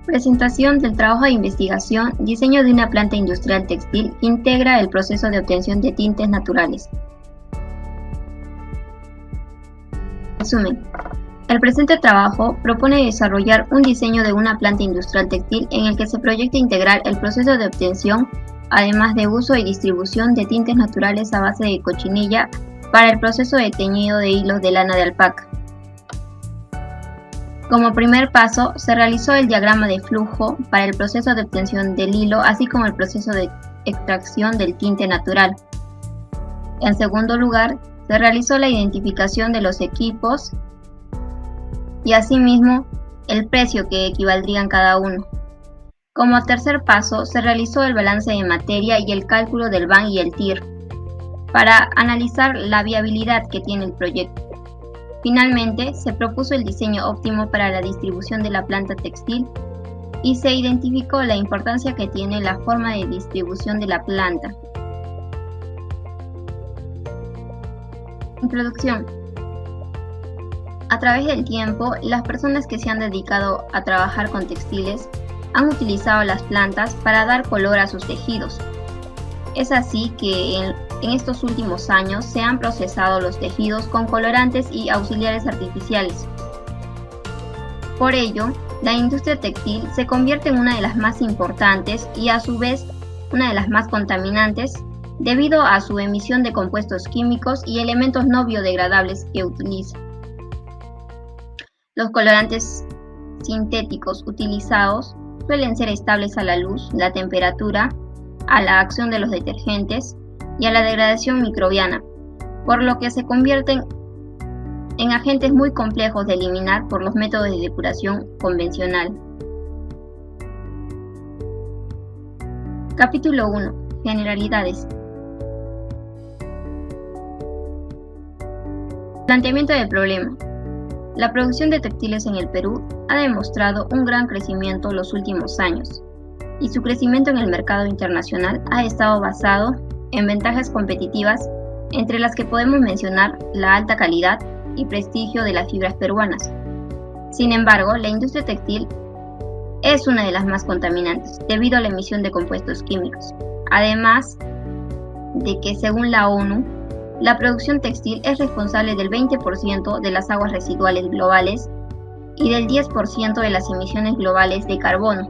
Presentación del trabajo de investigación, diseño de una planta industrial textil que integra el proceso de obtención de tintes naturales. Resumen. El presente trabajo propone desarrollar un diseño de una planta industrial textil en el que se proyecta integrar el proceso de obtención, además de uso y distribución de tintes naturales a base de cochinilla para el proceso de teñido de hilos de lana de alpaca. Como primer paso, se realizó el diagrama de flujo para el proceso de obtención del hilo, así como el proceso de extracción del tinte natural. En segundo lugar, se realizó la identificación de los equipos y asimismo el precio que equivaldrían cada uno. Como tercer paso, se realizó el balance de materia y el cálculo del BAN y el TIR para analizar la viabilidad que tiene el proyecto. Finalmente, se propuso el diseño óptimo para la distribución de la planta textil y se identificó la importancia que tiene la forma de distribución de la planta. Introducción. A través del tiempo, las personas que se han dedicado a trabajar con textiles han utilizado las plantas para dar color a sus tejidos. Es así que en estos últimos años se han procesado los tejidos con colorantes y auxiliares artificiales. Por ello, la industria textil se convierte en una de las más importantes y a su vez una de las más contaminantes debido a su emisión de compuestos químicos y elementos no biodegradables que utiliza. Los colorantes sintéticos utilizados suelen ser estables a la luz, la temperatura, a la acción de los detergentes y a la degradación microbiana, por lo que se convierten en agentes muy complejos de eliminar por los métodos de depuración convencional. Capítulo 1. Generalidades. Planteamiento del problema. La producción de textiles en el Perú ha demostrado un gran crecimiento en los últimos años, y su crecimiento en el mercado internacional ha estado basado en ventajas competitivas, entre las que podemos mencionar la alta calidad y prestigio de las fibras peruanas. Sin embargo, la industria textil es una de las más contaminantes debido a la emisión de compuestos químicos, además de que, según la ONU, la producción textil es responsable del 20% de las aguas residuales globales y del 10% de las emisiones globales de carbono,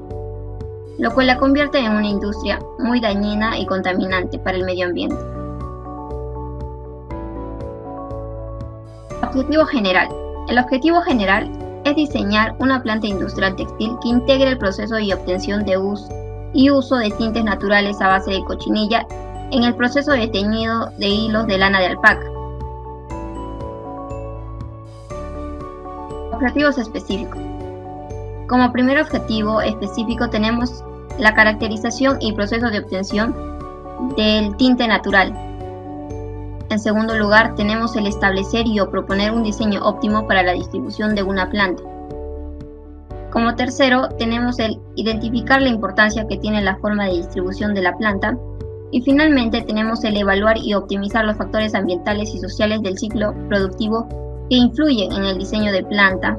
lo cual la convierte en una industria muy dañina y contaminante para el medio ambiente. Objetivo general. El objetivo general es diseñar una planta industrial textil que integre el proceso de obtención de uso de tintes naturales a base de cochinilla en el proceso de teñido de hilos de lana de alpaca. Objetivos específicos. Como primer objetivo específico tenemos la caracterización y proceso de obtención del tinte natural. En segundo lugar, tenemos el establecer y o proponer un diseño óptimo para la distribución de una planta. Como tercero, tenemos el identificar la importancia que tiene la forma de distribución de la planta. Y finalmente tenemos el evaluar y optimizar los factores ambientales y sociales del ciclo productivo que influyen en el diseño de planta.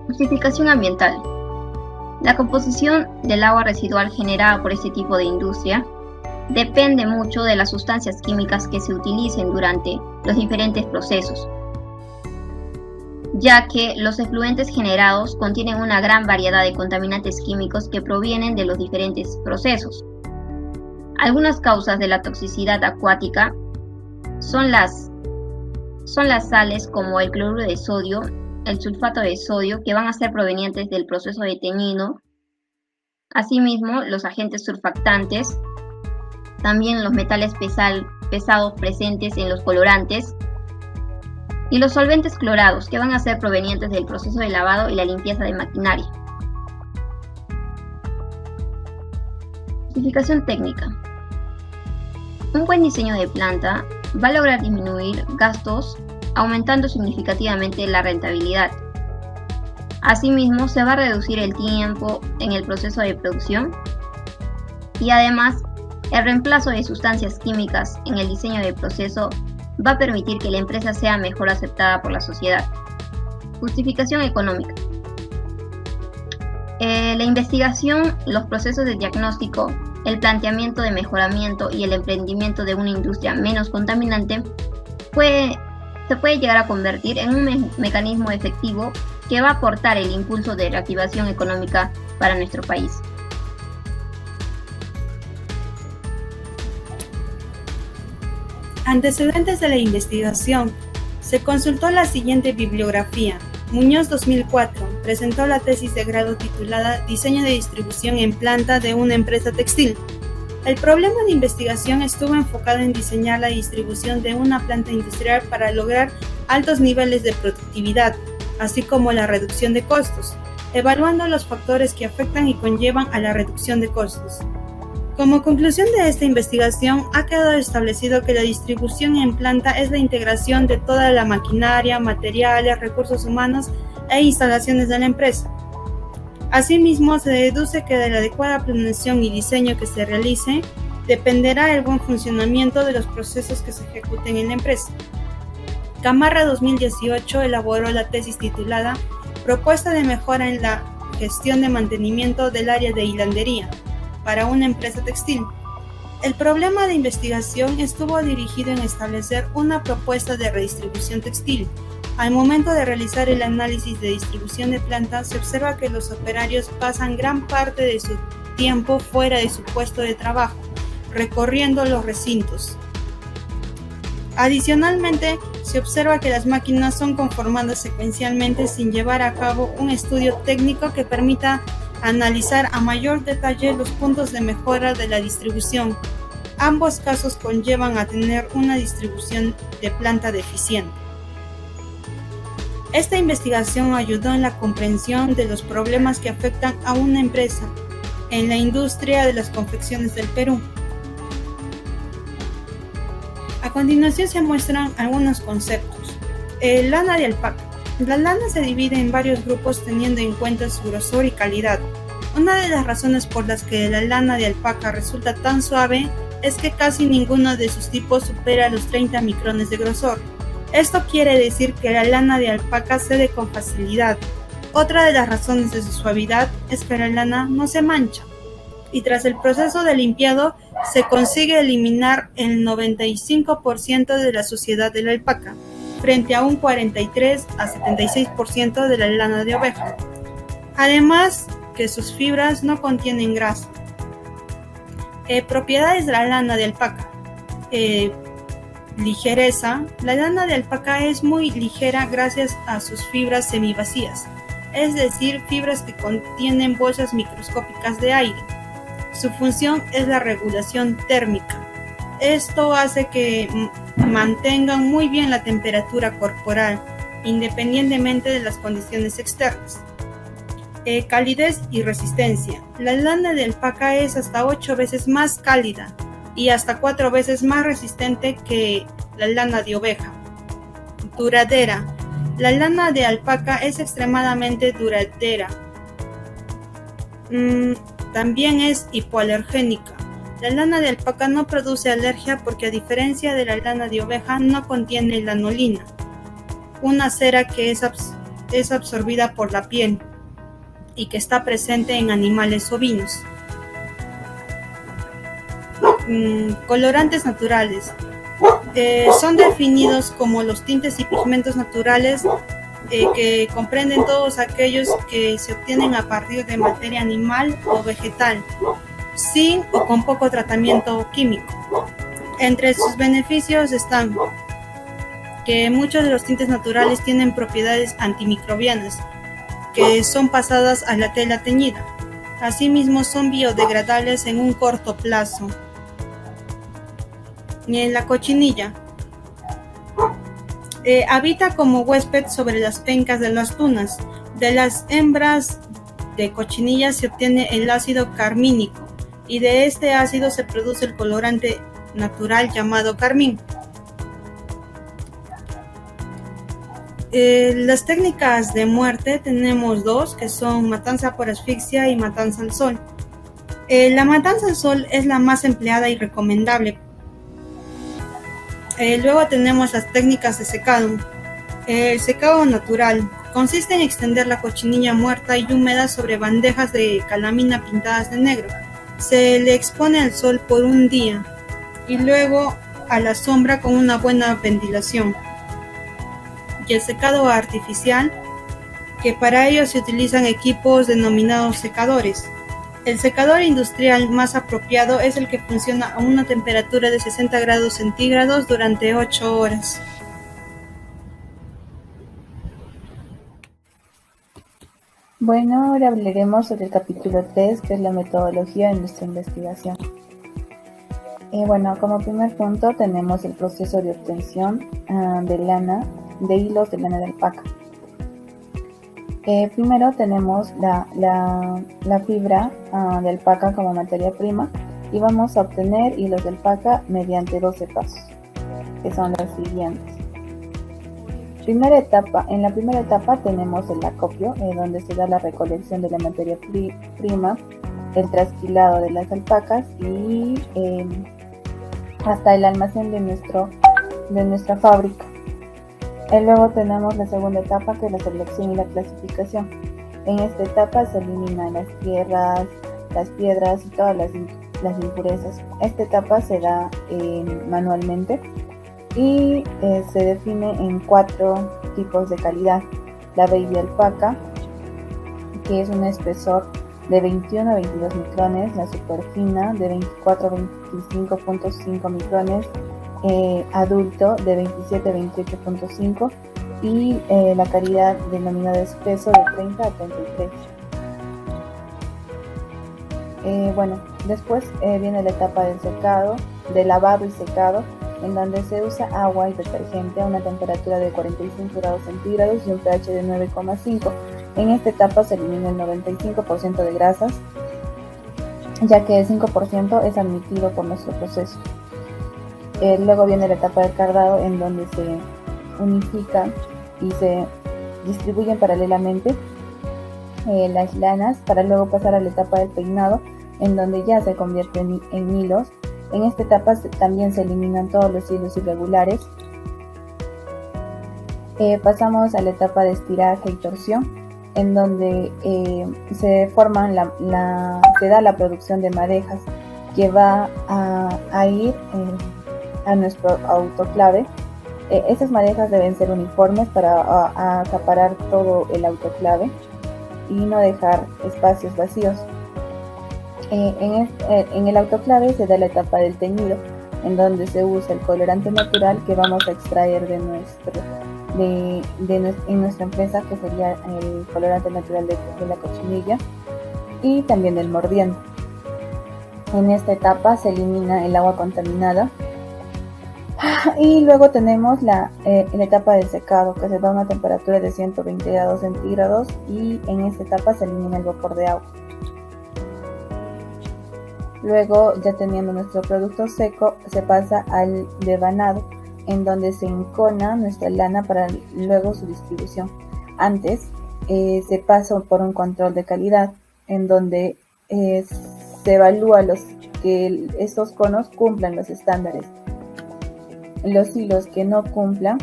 Justificación ambiental. La composición del agua residual generada por este tipo de industria depende mucho de las sustancias químicas que se utilicen durante los diferentes procesos, ya que los efluentes generados contienen una gran variedad de contaminantes químicos que provienen de los diferentes procesos. Algunas causas de la toxicidad acuática son las sales como el cloruro de sodio, el sulfato de sodio, que van a ser provenientes del proceso de teñido. Asimismo, los agentes surfactantes, también los metales pesados presentes en los colorantes, y los solventes clorados, que van a ser provenientes del proceso de lavado y la limpieza de maquinaria. Justificación técnica. Un buen diseño de planta va a lograr disminuir gastos, aumentando significativamente la rentabilidad. Asimismo, se va a reducir el tiempo en el proceso de producción y además el reemplazo de sustancias químicas en el diseño del proceso va a permitir que la empresa sea mejor aceptada por la sociedad. Justificación económica. La investigación, los procesos de diagnóstico, el planteamiento de mejoramiento y el emprendimiento de una industria menos contaminante se puede llegar a convertir en un mecanismo efectivo que va a aportar el impulso de reactivación económica para nuestro país. Antecedentes de la investigación. Se consultó la siguiente bibliografía. Muñoz 2004 presentó la tesis de grado titulada Diseño de distribución en planta de una empresa textil. El problema de investigación estuvo enfocado en diseñar la distribución de una planta industrial para lograr altos niveles de productividad, así como la reducción de costos, evaluando los factores que afectan y conllevan a la reducción de costos. Como conclusión de esta investigación, ha quedado establecido que la distribución en planta es la integración de toda la maquinaria, materiales, recursos humanos e instalaciones de la empresa. Asimismo, se deduce que de la adecuada planeación y diseño que se realice, dependerá el buen funcionamiento de los procesos que se ejecuten en la empresa. Gamarra 2018 elaboró la tesis titulada Propuesta de mejora en la gestión de mantenimiento del área de hilandería para una empresa textil. El problema de investigación estuvo dirigido en establecer una propuesta de redistribución textil. Al momento de realizar el análisis de distribución de plantas, se observa que los operarios pasan gran parte de su tiempo fuera de su puesto de trabajo, recorriendo los recintos. Adicionalmente, se observa que las máquinas son conformadas secuencialmente sin llevar a cabo un estudio técnico que permita analizar a mayor detalle los puntos de mejora de la distribución. Ambos casos conllevan a tener una distribución de planta deficiente. Esta investigación ayudó en la comprensión de los problemas que afectan a una empresa en la industria de las confecciones del Perú. A continuación se muestran algunos conceptos. Lana de alpaca. La lana se divide en varios grupos teniendo en cuenta su grosor y calidad. Una de las razones por las que la lana de alpaca resulta tan suave es que casi ninguno de sus tipos supera los 30 micrones de grosor. Esto quiere decir que la lana de alpaca cede con facilidad. Otra de las razones de su suavidad es que la lana no se mancha. Y tras el proceso de limpiado, se consigue eliminar el 95% de la suciedad de la alpaca, frente a un 43 a 76% de la lana de oveja. Además, que sus fibras no contienen grasa. Propiedades de la lana de alpaca. Ligereza. La lana de alpaca es muy ligera gracias a sus fibras semivacías, es decir, fibras que contienen bolsas microscópicas de aire. Su función es la regulación térmica. Esto hace que mantengan muy bien la temperatura corporal, independientemente de las condiciones externas. Calidez y resistencia. La lana de alpaca es hasta 8 veces más cálida y hasta 4 veces más resistente que la lana de oveja. Duradera. La lana de alpaca es extremadamente duradera. También es hipoalergénica. La lana de alpaca no produce alergia porque, a diferencia de la lana de oveja, no contiene lanolina, una cera que es absorbida por la piel y que está presente en animales ovinos. Colorantes naturales. Son definidos como los tintes y pigmentos naturales que comprenden todos aquellos que se obtienen a partir de materia animal o vegetal, sin o con poco tratamiento químico. Entre sus beneficios están que muchos de los tintes naturales tienen propiedades antimicrobianas, que son pasadas a la tela teñida. Asimismo, son biodegradables en un corto plazo. En la cochinilla. Habita como huésped sobre las pencas de las tunas. De las hembras de cochinilla se obtiene el ácido carmínico y de este ácido se produce el colorante natural llamado carmín. Las técnicas de muerte tenemos dos, que son matanza por asfixia y matanza al sol. La matanza al sol es la más empleada y recomendable. Luego tenemos las técnicas de secado. El secado natural. Consiste en extender la cochinilla muerta y húmeda sobre bandejas de calamina pintadas de negro. Se le expone al sol por un día y luego a la sombra con una buena ventilación. Y el secado artificial, que para ello se utilizan equipos denominados secadores. El secador industrial más apropiado es el que funciona a una temperatura de 60 grados centígrados durante 8 horas. Bueno, ahora hablaremos sobre el capítulo 3, que es la metodología de nuestra investigación. Como primer punto tenemos el proceso de obtención de hilos de lana de alpaca. Primero tenemos la fibra de alpaca como materia prima y vamos a obtener hilos de alpaca mediante 12 pasos, que son los siguientes. En la primera etapa tenemos el acopio, donde se da la recolección de la materia prima, el trasquilado de las alpacas y hasta el almacén de nuestra fábrica. Luego tenemos la segunda etapa, que es la selección y la clasificación. En esta etapa se eliminan las tierras, las piedras y todas las impurezas. Esta etapa se da manualmente y se define en 4 tipos de calidad. La baby alpaca, que es un espesor de 21 a 22 micrones, la super fina de 24 a 25.5 micrones, adulto de 27 a 28.5 y la calidad denominada espeso de 30 a 33. Después viene la etapa del secado, de lavado y secado, en donde se usa agua y detergente a una temperatura de 45 grados centígrados y un pH de 9,5. En esta etapa se elimina el 95% de grasas, ya que el 5% es admitido por nuestro proceso. Luego viene la etapa del cardado, en donde se unifican y se distribuyen paralelamente las lanas, para luego pasar a la etapa del peinado, en donde ya se convierte en hilos. En esta etapa también se eliminan todos los hilos irregulares. Pasamos a la etapa de estiraje y torsión, en donde se da la producción de madejas que va a ir a nuestro autoclave. Esas madejas deben ser uniformes para acaparar todo el autoclave y no dejar espacios vacíos. En el autoclave se da la etapa del teñido, en donde se usa el colorante natural que vamos a extraer en nuestra empresa, que sería el colorante natural de la cochinilla y también del mordiente. En esta etapa se elimina el agua contaminada y luego tenemos la etapa del secado, que se da a una temperatura de 120 grados centígrados y en esta etapa se elimina el vapor de agua. Luego, ya teniendo nuestro producto seco, se pasa al devanado, en donde se encona nuestra lana para luego su distribución. Antes se pasa por un control de calidad, en donde se evalúa que estos conos cumplan los estándares. Los hilos que no cumplan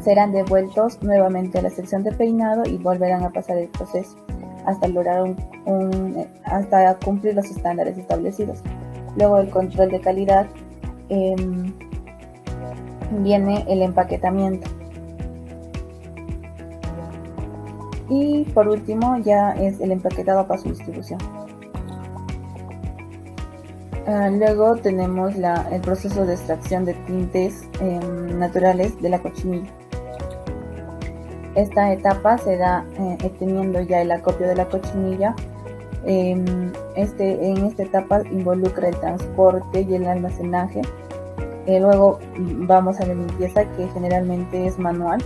serán devueltos nuevamente a la sección de peinado y volverán a pasar el proceso hasta lograr hasta cumplir los estándares establecidos. Luego del control de calidad viene el empaquetamiento. Y por último ya es el empaquetado para su distribución. Luego tenemos el proceso de extracción de tintes naturales de la cochinilla. Esta etapa se da teniendo ya el acopio de la cochinilla. En esta etapa involucra el transporte y el almacenaje. Luego vamos a la limpieza, que generalmente es manual,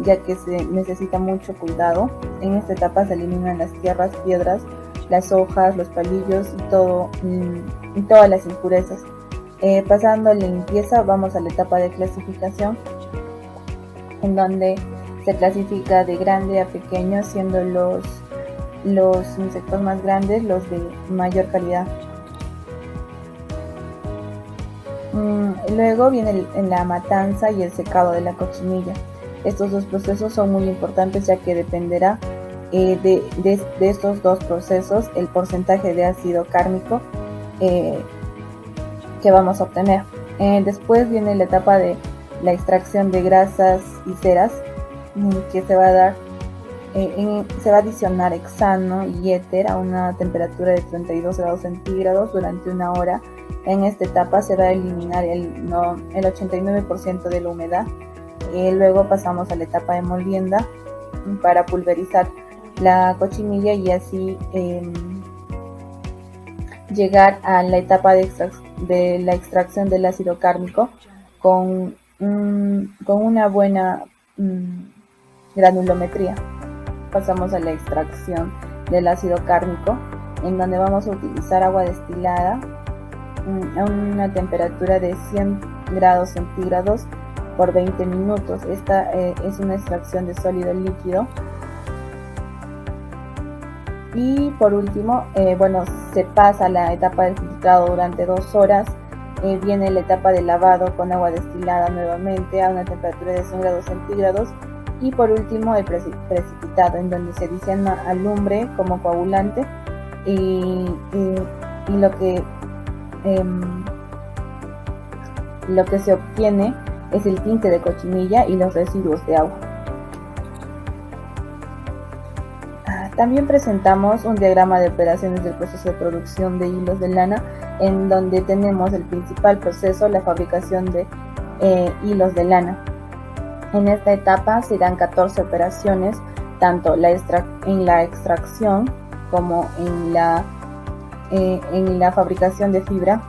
ya que se necesita mucho cuidado. En esta etapa se eliminan las tierras, piedras, las hojas, los palillos y todas las impurezas. Pasando a la limpieza, vamos a la etapa de clasificación, en donde se clasifica de grande a pequeño, siendo los insectos más grandes los de mayor calidad. Luego viene la matanza y el secado de la cochinilla. Estos dos procesos son muy importantes, ya que dependerá de estos dos procesos el porcentaje de ácido kármico que vamos a obtener. Después viene la etapa de la extracción de grasas y ceras, que se va a dar, se va a adicionar hexano y éter a una temperatura de 32 grados centígrados durante 1 hora. En esta etapa se va a eliminar el 89% de la humedad. Luego pasamos a la etapa de molienda para pulverizar la cochinilla y así llegar a la etapa de la extracción del ácido kármico con una buena granulometría. Pasamos a la extracción del ácido kármico, en donde vamos a utilizar agua destilada a una temperatura de 100 grados centígrados por 20 minutos. Esta es una extracción de sólido líquido. Y por último, se pasa a la etapa del filtrado durante 2 horas. Viene la etapa de lavado con agua destilada nuevamente a una temperatura de 100 grados centígrados. Y por último, el precipitado, en donde se adiciona alumbre como coagulante y lo que se obtiene es el tinte de cochinilla y los residuos de agua. También presentamos un diagrama de operaciones del proceso de producción de hilos de lana, en donde tenemos el principal proceso, la fabricación de hilos de lana. En esta etapa se dan 14 operaciones, tanto en la extracción como en la fabricación de fibra.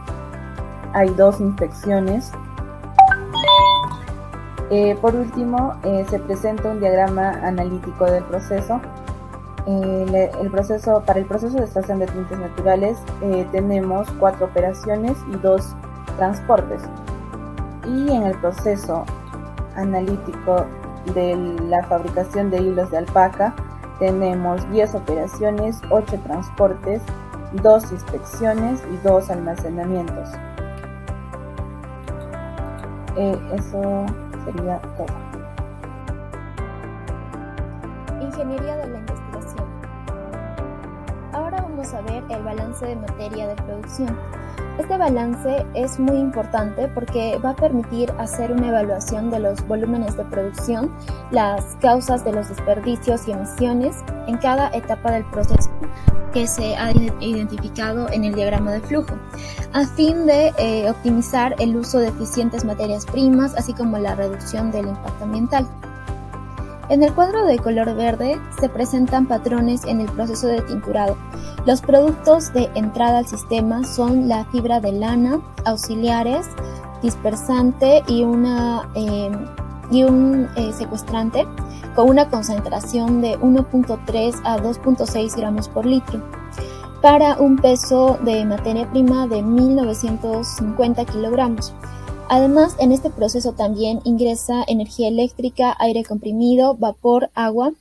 Hay 2 inspecciones. Por último, se presenta un diagrama analítico del proceso. Para el proceso de extracción de tintes naturales tenemos 4 operaciones y 2 transportes. Y en el proceso analítico de la fabricación de hilos de alpaca tenemos 10 operaciones, 8 transportes, 2 inspecciones y 2 almacenamientos. Eso sería todo. Ingeniería de la investigación. Ahora vamos a ver el balance de materia de producción. Este balance es muy importante porque va a permitir hacer una evaluación de los volúmenes de producción, las causas de los desperdicios y emisiones en cada etapa del proceso que se ha identificado en el diagrama de flujo, a fin de optimizar el uso de eficientes materias primas, así como la reducción del impacto ambiental. En el cuadro de color verde se presentan patrones en el proceso de tinturado. Los productos de entrada al sistema son la fibra de lana, auxiliares, dispersante y un secuestrante con una concentración de 1.3 a 2.6 gramos por litro, para un peso de materia prima de 1.950 kilogramos. Además, en este proceso también ingresa energía eléctrica, aire comprimido, vapor, agua,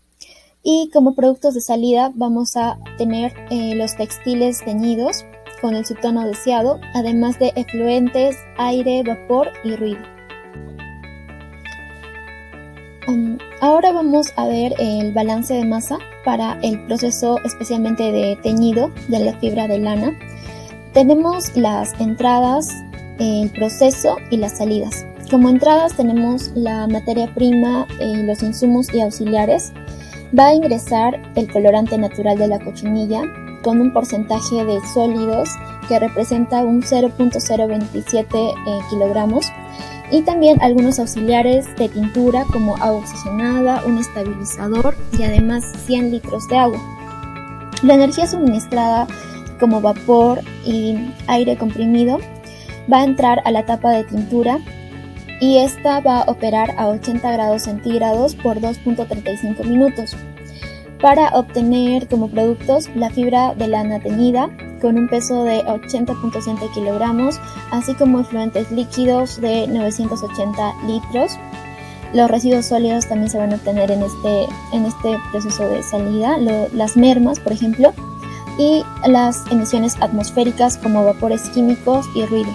y como productos de salida vamos a tener los textiles teñidos con el subtono deseado, además de efluentes, aire, vapor y ruido. Ahora vamos a ver el balance de masa para el proceso especialmente de teñido de la fibra de lana. Tenemos las entradas, el proceso y las salidas. Como entradas tenemos la materia prima, los insumos y auxiliares. Va a ingresar el colorante natural de la cochinilla con un porcentaje de sólidos que representa un 0.027 kilogramos, y también algunos auxiliares de tintura como agua oxigenada, un estabilizador y además 100 litros de agua. La energía suministrada como vapor y aire comprimido va a entrar a la etapa de tintura y esta va a operar a 80 grados centígrados por 2.35 minutos para obtener como productos la fibra de lana teñida con un peso de 80.7 kilogramos, así como efluentes líquidos de 980 litros. Los residuos sólidos también se van a obtener en este proceso de salida, las mermas, por ejemplo, y las emisiones atmosféricas como vapores químicos y ruido.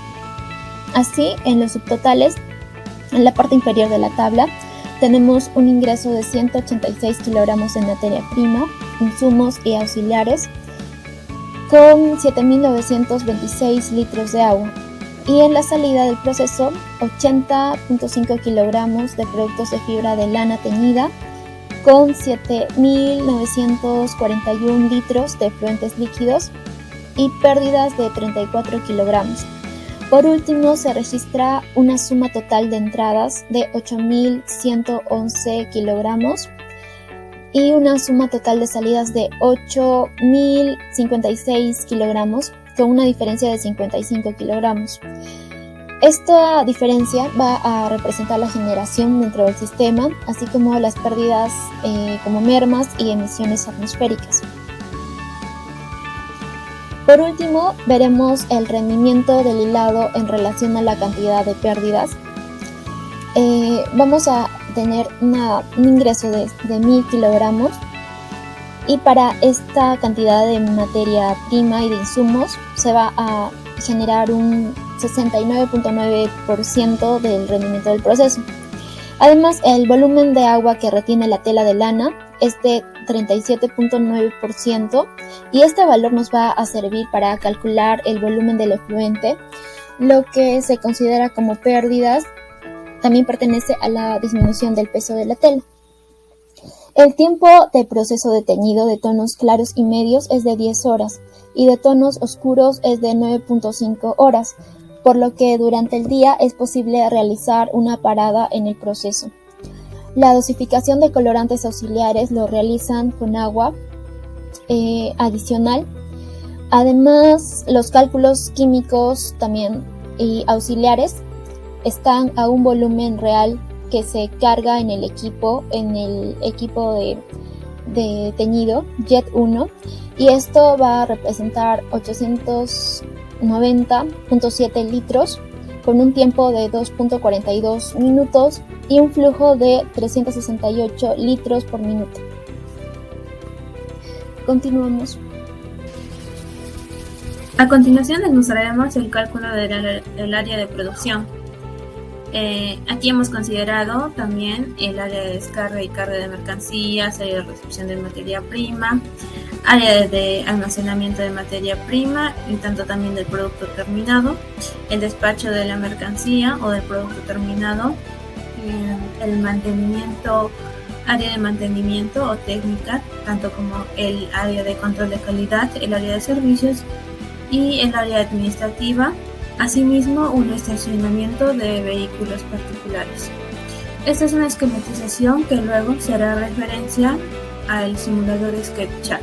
Así, en los subtotales, en la parte inferior de la tabla, tenemos un ingreso de 186 kilogramos en materia prima, insumos y auxiliares, con 7.926 litros de agua. Y en la salida del proceso, 80.5 kilogramos de productos de fibra de lana teñida, con 7.941 litros de efluentes líquidos y pérdidas de 34 kilogramos. Por último, se registra una suma total de entradas de 8.111 kilogramos y una suma total de salidas de 8.056 kilogramos, con una diferencia de 55 kilogramos. Esta diferencia va a representar la generación dentro del sistema, así como las pérdidas como mermas y emisiones atmosféricas. Por último, veremos el rendimiento del hilado en relación a la cantidad de pérdidas. Vamos a tener un ingreso de 1.000 kilogramos y para esta cantidad de materia prima y de insumos se va a generar un 69.9% del rendimiento del proceso. Además, el volumen de agua que retiene la tela de lana es de 37.9% y este valor nos va a servir para calcular el volumen del efluente. Lo que se considera como pérdidas también pertenece a la disminución del peso de la tela. El tiempo de proceso de teñido de tonos claros y medios es de 10 horas y de tonos oscuros es de 9.5 horas, por lo que durante el día es posible realizar una parada en el proceso. La dosificación de colorantes auxiliares lo realizan con agua adicional. Además, los cálculos químicos también y auxiliares están a un volumen real que se carga en el equipo de teñido Jet 1, y esto va a representar 890.7 litros con un tiempo de 2.42 minutos y un flujo de 368 litros por minuto. Continuamos. A continuación les mostraremos el cálculo del área de producción. Aquí hemos considerado también el área de descarga y carga de mercancías, área de recepción de materia prima, área de almacenamiento de materia prima y tanto también del producto terminado, el despacho de la mercancía o del producto terminado, el mantenimiento, área de mantenimiento o técnica, tanto como el área de control de calidad, el área de servicios y el área administrativa. Asimismo, un estacionamiento de vehículos particulares. Esta es una esquematización que luego se hará referencia al simulador SketchUp.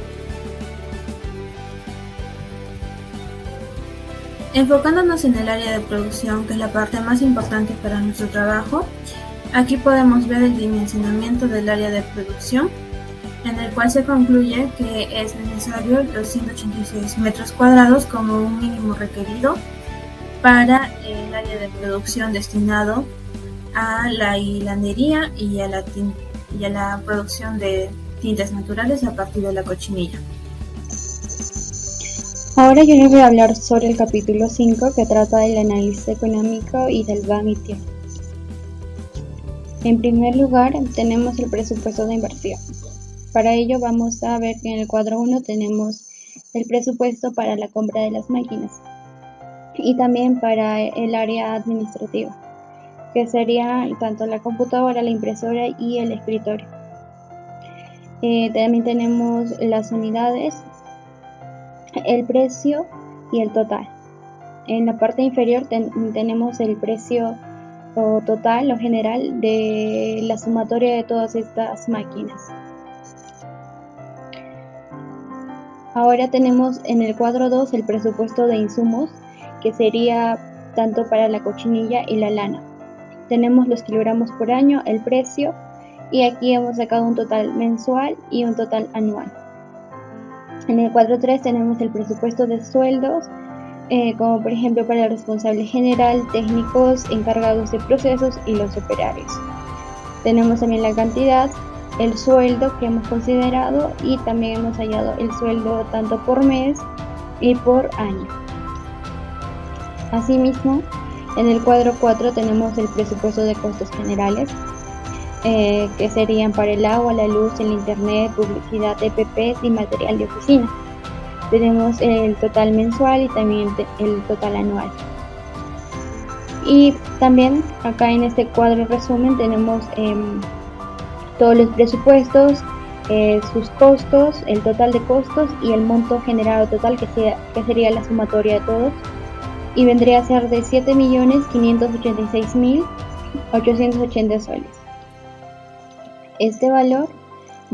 Enfocándonos en el área de producción, que es la parte más importante para nuestro trabajo, aquí podemos ver el dimensionamiento del área de producción, en el cual se concluye que es necesario los 186 metros cuadrados como un mínimo requerido para el área de producción destinado a la hilandería y a la producción de tintes naturales a partir de la cochinilla. Ahora yo les voy a hablar sobre el capítulo 5, que trata del análisis económico y del BAM-ITIO. En primer lugar, tenemos el presupuesto de inversión. Para ello vamos a ver que en el cuadro 1 tenemos el presupuesto para la compra de las máquinas y también para el área administrativa, que sería tanto la computadora, la impresora y el escritorio. También tenemos las unidades, el precio y el total. En la parte inferior tenemos el precio total o general de la sumatoria de todas estas máquinas. Ahora tenemos en el cuadro 2 el presupuesto de insumos, que sería tanto para la cochinilla y la lana. Tenemos los kilogramos por año, el precio, y aquí hemos sacado un total mensual y un total anual. En el cuadro 3 tenemos el presupuesto de sueldos, como por ejemplo para el responsable general, técnicos, encargados de procesos y los operarios. Tenemos también la cantidad, el sueldo que hemos considerado, y también hemos hallado el sueldo tanto por mes y por año. Asimismo, en el cuadro 4 tenemos el presupuesto de costos generales. que serían para el agua, la luz, el internet, publicidad, EPPs y material de oficina. Tenemos el total mensual y también el total anual. Y también acá en este cuadro resumen tenemos todos los presupuestos, sus costos, el total de costos y el monto generado total que sería la sumatoria de todos, y vendría a ser de 7.586.880 soles. Este valor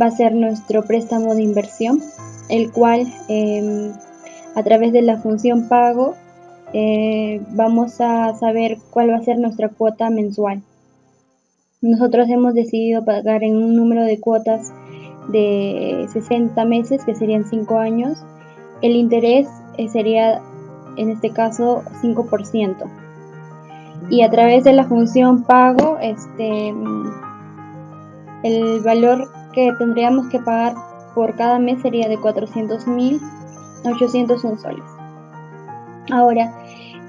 va a ser nuestro préstamo de inversión, el cual a través de la función pago vamos a saber cuál va a ser nuestra cuota mensual. Nosotros hemos decidido pagar en un número de cuotas de 60 meses, que serían 5 años. El interés sería, en este caso, 5%. Y a través de la función pago, el valor que tendríamos que pagar por cada mes sería de 400.801 soles. Ahora,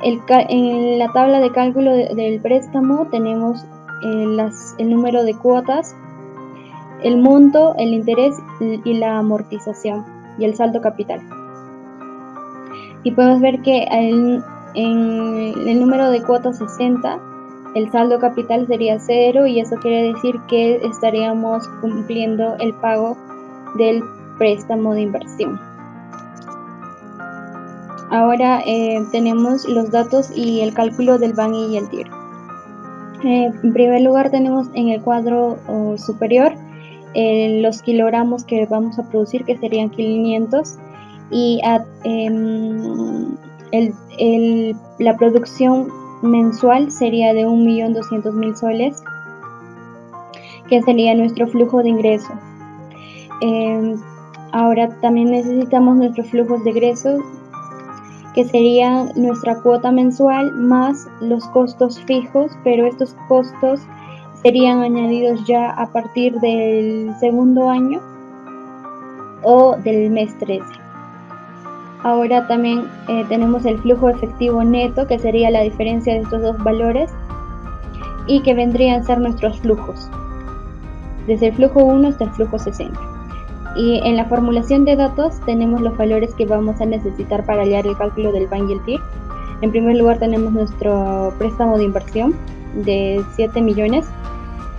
en la tabla de cálculo del préstamo tenemos el número de cuotas, el monto, el interés y la amortización y el saldo capital. Y podemos ver que en el número de cuotas 60, el saldo capital sería 0, y eso quiere decir que estaríamos cumpliendo el pago del préstamo de inversión. Ahora tenemos los datos y el cálculo del BAN y el TIR. En primer lugar tenemos en el cuadro superior los kilogramos que vamos a producir, que serían 500, y la producción mensual sería de 1.200.000 soles, que sería nuestro flujo de ingreso. Ahora también necesitamos nuestros flujos de egreso, que sería nuestra cuota mensual más los costos fijos, pero estos costos serían añadidos ya a partir del segundo año o del mes 13. Ahora también tenemos el flujo efectivo neto, que sería la diferencia de estos dos valores, y que vendrían a ser nuestros flujos, desde el flujo 1 hasta el flujo 60. Y en la formulación de datos tenemos los valores que vamos a necesitar para hallar el cálculo del BAN y el TIR. En primer lugar tenemos nuestro préstamo de inversión de 7 millones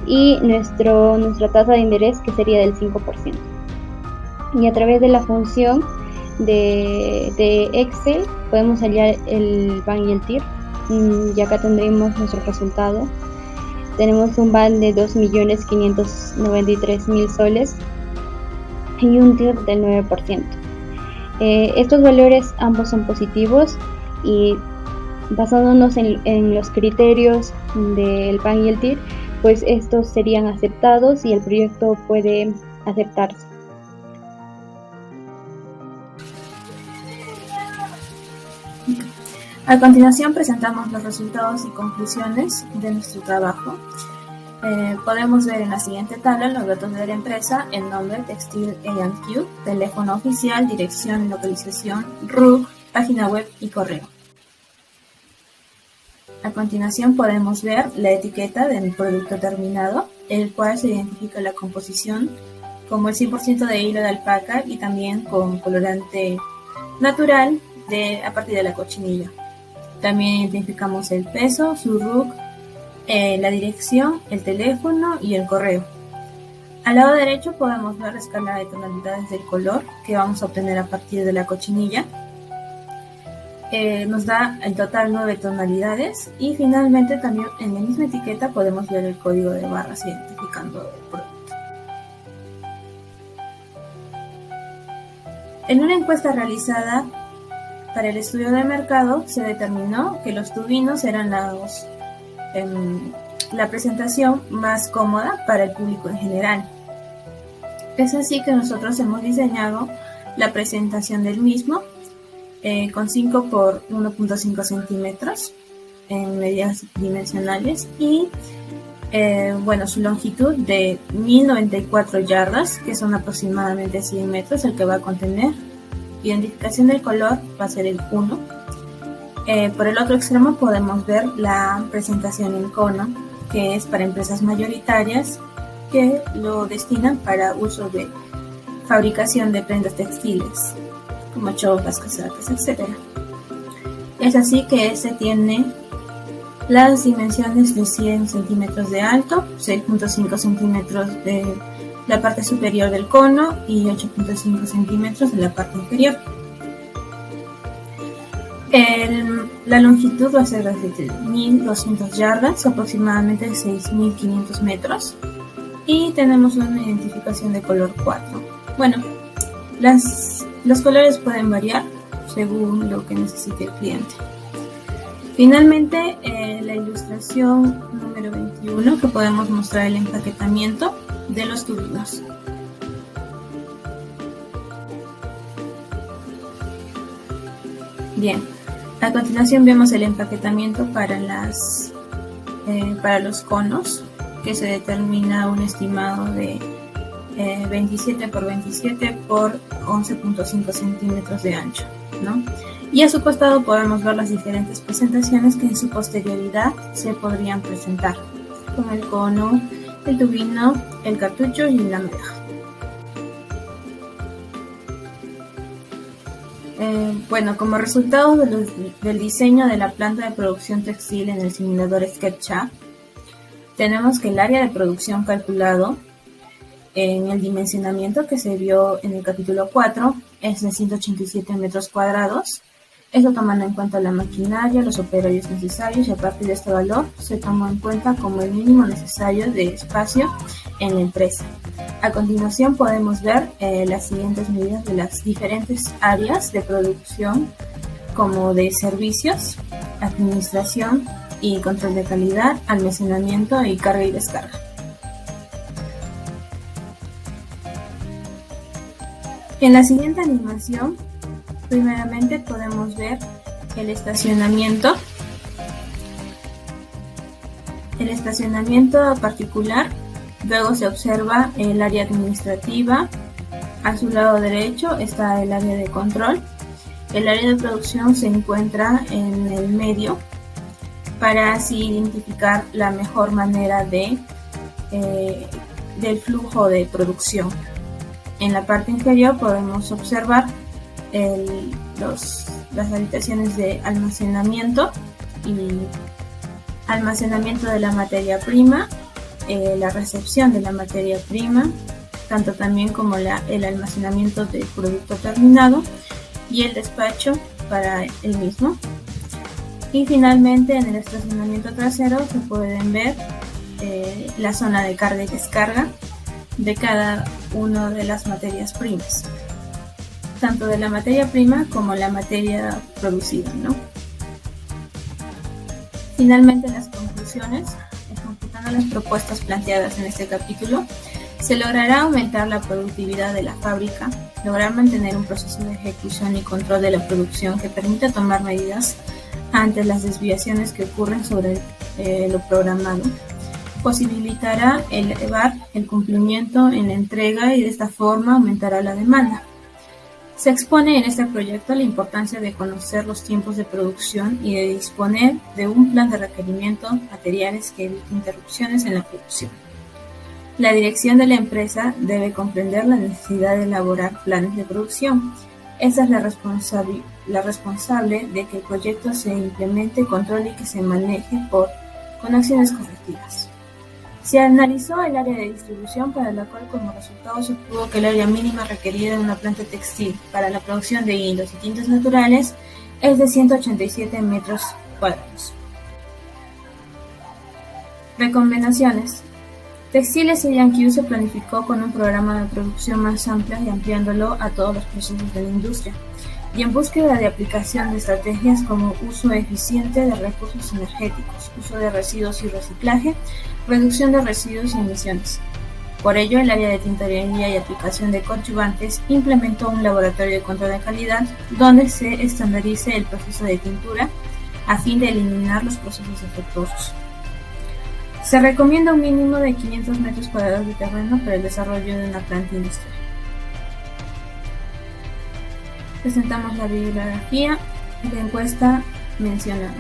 y nuestra tasa de interés, que sería del 5%. Y a través de la función de Excel podemos hallar el BAN y el TIR, y acá tendremos nuestro resultado. Tenemos un BAN de 2.593.000 soles y un TIR del 9%. Estos valores ambos son positivos, y basándonos en los criterios del BAN y el TIR, pues estos serían aceptados y el proyecto puede aceptarse. A continuación presentamos los resultados y conclusiones de nuestro trabajo. Podemos ver en la siguiente tabla los datos de la empresa: el nombre, Textil A&Q, teléfono oficial, dirección y localización, RUC, página web y correo. A continuación podemos ver la etiqueta del producto terminado, el cual se identifica la composición como el 100% de hilo de alpaca y también con colorante natural a partir de la cochinilla. También identificamos el peso, su RUC, la dirección, el teléfono y el correo. Al lado derecho podemos ver la escala de tonalidades del color que vamos a obtener a partir de la cochinilla. Nos da en total 9 tonalidades, y finalmente también en la misma etiqueta podemos ver el código de barras identificando el producto. En una encuesta realizada para el estudio de mercado se determinó que los tubinos eran la presentación más cómoda para el público en general. Es así que nosotros hemos diseñado la presentación del mismo con 5 por 1.5 centímetros en medidas dimensionales y su longitud de 1094 yardas, que son aproximadamente 100 metros, el que va a contener. Identificación del color va a ser el 1. Por el otro extremo podemos ver la presentación en cono, que es para empresas mayoritarias que lo destinan para uso de fabricación de prendas textiles, como chopas, casacas, etc. Es así que este tiene las dimensiones de 100 centímetros de alto, 6.5 centímetros de la parte superior del cono y 8.5 centímetros de la parte inferior. La longitud va a ser de 7.200 yardas, aproximadamente 6.500 metros, y tenemos una identificación de color 4. Bueno, los colores pueden variar según lo que necesite el cliente. Finalmente, la ilustración número 21, que podemos mostrar el empaquetamiento de los tubinos. Bien, a continuación vemos el empaquetamiento para los conos, que se determina un estimado de 27 por 27 por 11.5 centímetros de ancho, ¿no? Y a su costado podemos ver las diferentes presentaciones que en su posterioridad se podrían presentar, como el cono, el tubino, el cartucho y la medalla. Bueno, como resultado del diseño de la planta de producción textil en el simulador SketchUp, tenemos que el área de producción calculado en el dimensionamiento que se vio en el capítulo 4 es de 187 metros cuadrados. Esto tomando en cuenta la maquinaria, los operarios necesarios, y a partir de este valor se tomó en cuenta como el mínimo necesario de espacio en la empresa. A continuación podemos ver las siguientes medidas de las diferentes áreas de producción, como de servicios, administración y control de calidad, almacenamiento y carga y descarga. En la siguiente animación, primeramente podemos ver el estacionamiento particular. Luego se observa el área administrativa. A su lado derecho está el área de control. El área de producción se encuentra en el medio para así identificar la mejor manera del flujo de producción. En la parte inferior podemos observar las habitaciones de almacenamiento de la materia prima, la recepción de la materia prima, tanto también como el almacenamiento del producto terminado y el despacho para el mismo. Y finalmente en el estacionamiento trasero se pueden ver la zona de carga y descarga de cada una de las materias primas, tanto de la materia prima como la materia producida, ¿no? Finalmente, en las conclusiones, completando las propuestas planteadas en este capítulo, se logrará aumentar la productividad de la fábrica, lograr mantener un proceso de ejecución y control de la producción que permita tomar medidas ante las desviaciones que ocurren sobre lo programado, posibilitará elevar el cumplimiento en la entrega y de esta forma aumentará la demanda. Se expone en este proyecto la importancia de conocer los tiempos de producción y de disponer de un plan de requerimiento materiales que evite interrupciones en la producción. La dirección de la empresa debe comprender la necesidad de elaborar planes de producción. Esta es la responsable de que el proyecto se implemente, controle y que se maneje con acciones correctivas. Se analizó el área de distribución, para la cual como resultado se obtuvo que el área mínima requerida de una planta textil para la producción de hilos y tintes naturales es de 187 metros cuadrados. Recomendaciones. Textiles C&Q se planificó con un programa de producción más amplio y ampliándolo a todos los procesos de la industria, y en búsqueda de aplicación de estrategias como uso eficiente de recursos energéticos, uso de residuos y reciclaje, reducción de residuos y emisiones. Por ello, el área de tintorería y aplicación de coadyuvantes implementó un laboratorio de control de calidad donde se estandarice el proceso de tintura a fin de eliminar los procesos defectuosos. Se recomienda un mínimo de 500 metros cuadrados de terreno para el desarrollo de una planta industrial. Presentamos la bibliografía y la encuesta mencionada.